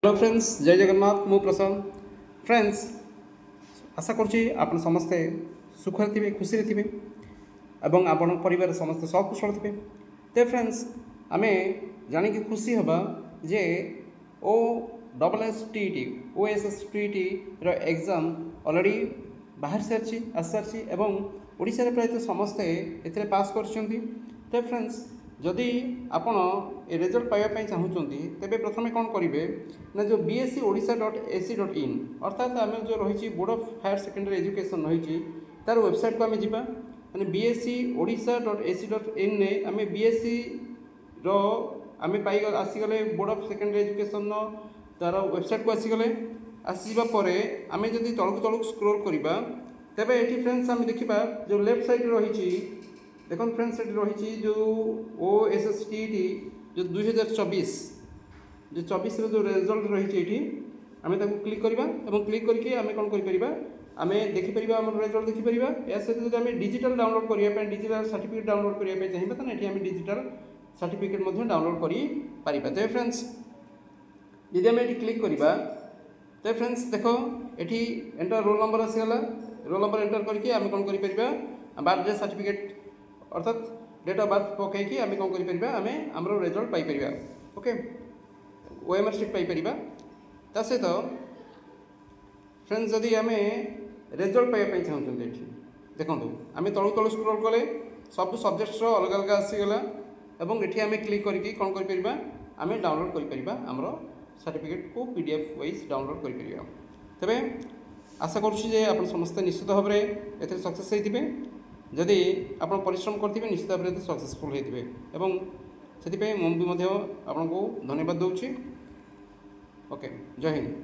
Hello friends, जय जगन्नाथ। मु प्रशांत। Friends, आशा करुँची आप समस्ते सुखरे थे, खुशी थे और आपण परिवार समस्त सकुशल थे। तो फ्रेंड्स, आम जानिक खुशी हवा जे ओ OSSTT OSSTT एग्जाम ऑलरेडी बाहर सारी आस सारी और ओडिशा प्रायतः समस्ते ए पास कर। तो फ्रेंड्स, जदि आपण ए रिजल्ट पाइबा चाहूँगी तेरे प्रथम कौन करेंगे ना, जो bscodisha.ac.in अर्थात आम जो रही board of higher secondary education रही तार वेबसाइट को आम जा मैंने bscodisha.ac.in आम BSc आम पाई आसीगले बोर्ड ऑफ सेकेंडरी एजुकेशन तार वेबसाइट को आसीगले आसवा आम जब तलक स्क्रोल करवा तेरे ये फ्रेंड्स आम देखा जो लेफ्ट साइड रही देखो फ्रेंड्स ये रही जो OSSTT जो 2024 जो 24 जो रिजल्ट रही आम क्लिक करवा और क्लिक करके आम कौन कर आम देखिपर आम रिजल्ट देखिपर या सहित जो आम डिजिटल डाउनलोड करने डिजिटल सर्टिफिकेट डाउनलोड करने चाहिए तो ये आम डिजिटल सर्टिफिकेट डाउनलोड कर। तो फ्रेंड्स, यदि आम ये क्लिक करवा तो फ्रेंड्स देख ये एंटर रोल नंबर आसीगला। रोल नंबर एंटर करके आम कौन कर बर्थडे सर्टिफिकेट अर्थात डेट ऑफ बर्थ पकईकि आम कौन कर आम आम रिजल्ट पाइपर। ओके, OMR सीट पाइपर। ता सहित फ्रेंड्स, जदि आम रिजल्ट पाइबा चाहते ये देखो आम तलू स्क्रोल कले सब सब्जेक्ट्स अलग अलग आसीगला और ये आम क्लिक करके कौन कर आम डाउनलोड कर आमर सर्टिफिकेट को PDF वाइज डाउनलोड कर। तेरे आशा करुँचे आप समस्ते निश्चित भाव में ए सक्सेस होते जदि आप परिश्रम करेंगे निश्चित भाव में सक्सेसफुल होते से मुझे आपको धन्यवाद दूँ। ओके, जय हिंद।